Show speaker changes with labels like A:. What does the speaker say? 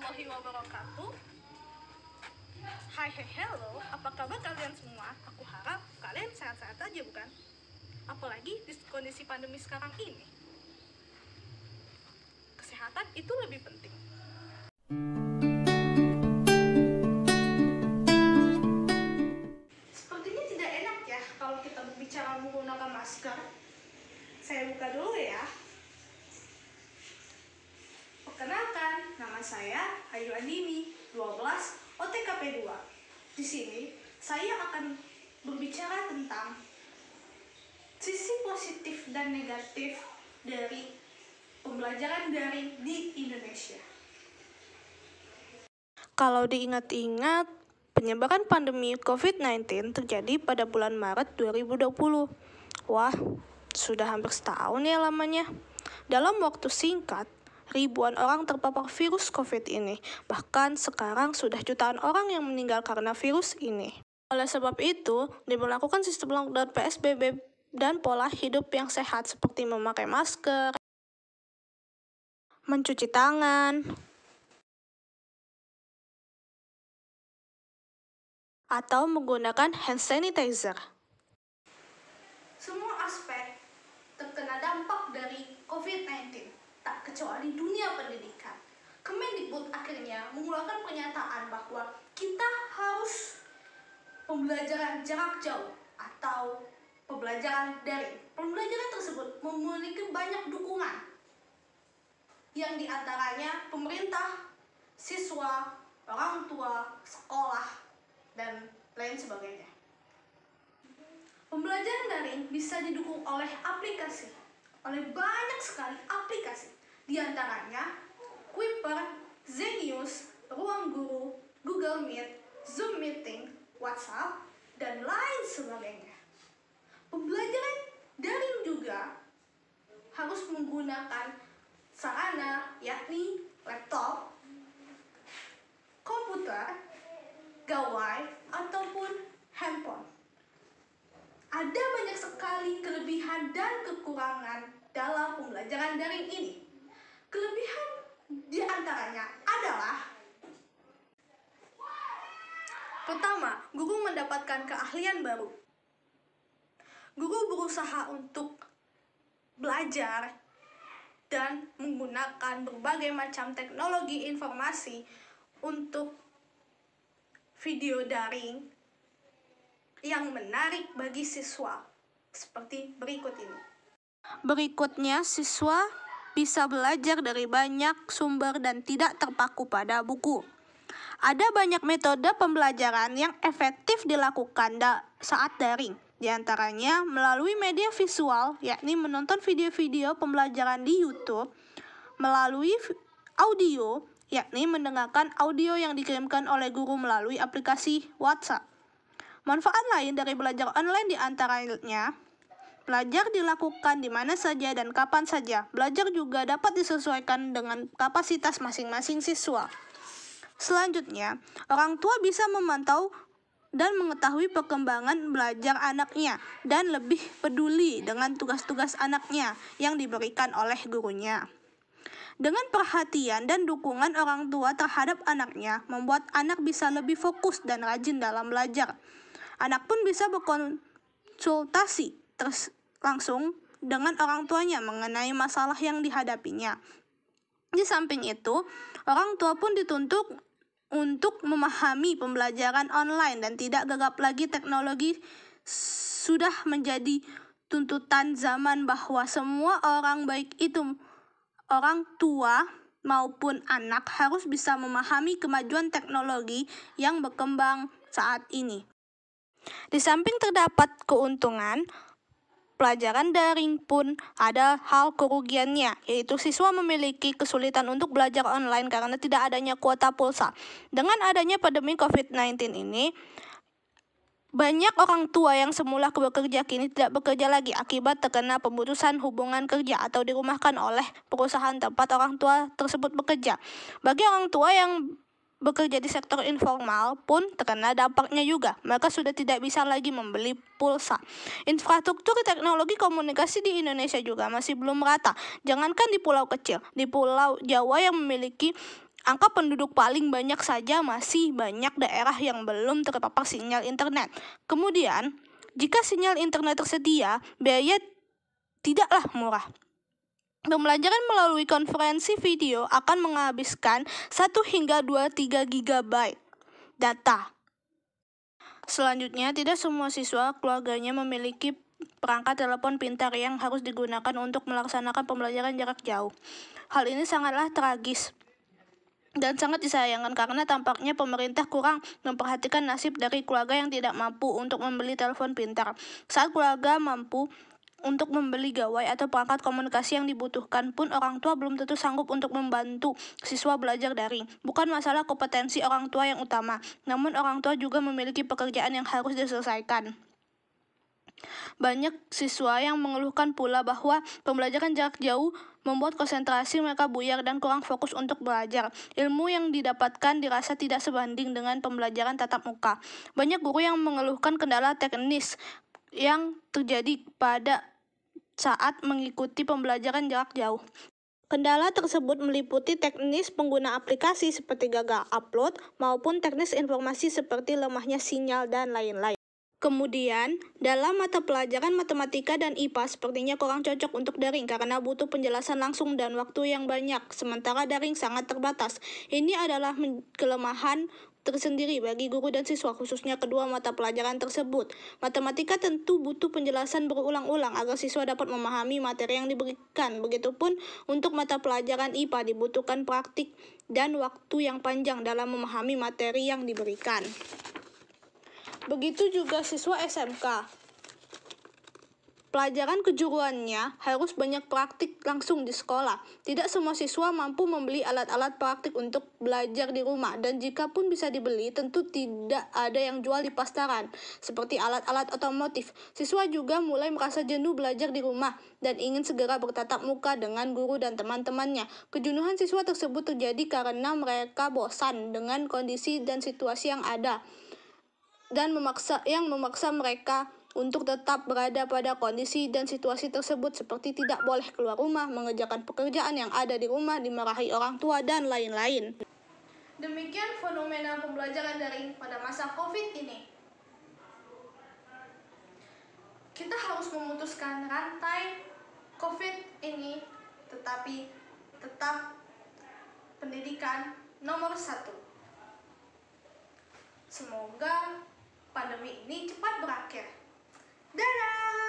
A: warahmatullahi wabarakatuh. Hai, hello, apa kabar kalian semua? Aku harap kalian sehat-sehat aja, bukan? Apalagi di kondisi pandemi sekarang ini. Kesehatan itu lebih penting. Sepertinya tidak enak ya kalau kita berbicara menggunakan masker. Saya buka dulu ya. Perkenalkan, nama saya Ayu Andini, 12, OTKP 2. Di sini, saya akan berbicara tentang sisi positif dan negatif dari pembelajaran daring di Indonesia. Kalau diingat-ingat, penyebaran pandemi COVID-19 terjadi pada bulan Maret 2020. Wah, sudah hampir setahun ya lamanya. Dalam waktu singkat, ribuan orang terpapar virus COVID ini. Bahkan sekarang sudah jutaan orang yang meninggal karena virus ini. Oleh sebab itu, diberlakukan sistem lockdown PSBB dan pola hidup yang sehat seperti memakai masker, mencuci tangan, atau menggunakan hand sanitizer. Semua aspek terkena dampak dari COVID-19. Tak kecuali dunia pendidikan. Kemendikbud akhirnya mengeluarkan pernyataan bahwa kita harus pembelajaran jarak jauh atau pembelajaran daring. Pembelajaran tersebut memiliki banyak dukungan, yang diantaranya pemerintah, siswa, orang tua, sekolah, dan lain sebagainya. Pembelajaran daring bisa didukung oleh aplikasi, oleh banyak sekali aplikasi, di antaranya Kuiper, Zenius, Ruang Guru, Google Meet, Zoom Meeting, WhatsApp, dan lain sebagainya. Pembelajaran daring juga harus menggunakan sarana, yakni laptop, komputer, gawai, ataupun handphone. Ada banyak sekali kelebihan dan kekurangan dalam pembelajaran daring ini. Kelebihan diantaranya adalah: pertama, guru mendapatkan keahlian baru. Guru berusaha untuk belajar dan menggunakan berbagai macam teknologi informasi untuk video daring yang menarik bagi siswa, seperti berikut ini. Berikutnya, siswa bisa belajar dari banyak sumber dan tidak terpaku pada buku. Ada banyak metode pembelajaran yang efektif dilakukan saat daring. Di antaranya melalui media visual, yakni menonton video-video pembelajaran di YouTube, melalui audio, yakni mendengarkan audio yang dikirimkan oleh guru melalui aplikasi WhatsApp. Manfaat lain dari belajar online di antaranya, belajar dilakukan di mana saja dan kapan saja. Belajar juga dapat disesuaikan dengan kapasitas masing-masing siswa. Selanjutnya, orang tua bisa memantau dan mengetahui perkembangan belajar anaknya dan lebih peduli dengan tugas-tugas anaknya yang diberikan oleh gurunya. Dengan perhatian dan dukungan orang tua terhadap anaknya, membuat anak bisa lebih fokus dan rajin dalam belajar. Anak pun bisa berkonsultasi langsung dengan orang tuanya mengenai masalah yang dihadapinya. Di samping itu, orang tua pun dituntut untuk memahami pembelajaran online dan tidak gagap lagi teknologi. Sudah menjadi tuntutan zaman bahwa semua orang, baik itu orang tua maupun anak, harus bisa memahami kemajuan teknologi yang berkembang saat ini. Di samping terdapat keuntungan, pelajaran daring pun ada hal kerugiannya, yaitu siswa memiliki kesulitan untuk belajar online karena tidak adanya kuota pulsa. Dengan adanya pandemi COVID-19 ini, banyak orang tua yang semula bekerja kini tidak bekerja lagi akibat terkena pemutusan hubungan kerja atau dirumahkan oleh perusahaan tempat orang tua tersebut bekerja. Bagi orang tua yang bekerja di sektor informal pun terkena dampaknya juga. Mereka sudah tidak bisa lagi membeli pulsa. Infrastruktur teknologi komunikasi di Indonesia juga masih belum merata. Jangankan di pulau kecil, di Pulau Jawa yang memiliki angka penduduk paling banyak saja masih banyak daerah yang belum terpapar sinyal internet. Kemudian, jika sinyal internet tersedia, biaya tidaklah murah. Pembelajaran melalui konferensi video akan menghabiskan 1 hingga 23 GB data. Selanjutnya, tidak semua siswa keluarganya memiliki perangkat telepon pintar yang harus digunakan untuk melaksanakan pembelajaran jarak jauh. Hal ini sangatlah tragis dan sangat disayangkan karena tampaknya pemerintah kurang memperhatikan nasib dari keluarga yang tidak mampu untuk membeli telepon pintar. Saat keluarga mampu untuk membeli gawai atau perangkat komunikasi yang dibutuhkan pun, orang tua belum tentu sanggup untuk membantu siswa belajar daring. Bukan masalah kompetensi orang tua yang utama, namun orang tua juga memiliki pekerjaan yang harus diselesaikan. Banyak siswa yang mengeluhkan pula bahwa pembelajaran jarak jauh membuat konsentrasi mereka buyar dan kurang fokus untuk belajar. Ilmu yang didapatkan dirasa tidak sebanding dengan pembelajaran tatap muka. Banyak guru yang mengeluhkan kendala teknis yang terjadi pada saat mengikuti pembelajaran jarak jauh. Kendala tersebut meliputi teknis pengguna aplikasi seperti gagal upload maupun teknis informasi seperti lemahnya sinyal dan lain-lain. Kemudian, dalam mata pelajaran matematika dan IPA sepertinya kurang cocok untuk daring karena butuh penjelasan langsung dan waktu yang banyak, sementara daring sangat terbatas. Ini adalah kelemahan tersendiri bagi guru dan siswa, khususnya kedua mata pelajaran tersebut. Matematika tentu butuh penjelasan berulang-ulang agar siswa dapat memahami materi yang diberikan. Begitupun untuk mata pelajaran IPA dibutuhkan praktik dan waktu yang panjang dalam memahami materi yang diberikan. Begitu juga siswa SMK. Pelajaran kejuruannya harus banyak praktik langsung di sekolah. Tidak semua siswa mampu membeli alat-alat praktik untuk belajar di rumah, dan jika pun bisa dibeli, tentu tidak ada yang jual di pasaran, seperti alat-alat otomotif. Siswa juga mulai merasa jenuh belajar di rumah dan ingin segera bertatap muka dengan guru dan teman-temannya. Kejenuhan siswa tersebut terjadi karena mereka bosan dengan kondisi dan situasi yang ada, dan memaksa mereka untuk tetap berada pada kondisi dan situasi tersebut, seperti tidak boleh keluar rumah, mengerjakan pekerjaan yang ada di rumah, dimarahi orang tua, dan lain-lain. Demikian fenomena pembelajaran daring pada masa COVID ini. Kita harus memutuskan rantai COVID ini, tetapi tetap pendidikan nomor 1. Semoga pandemi ini cepat berakhir. Dadah!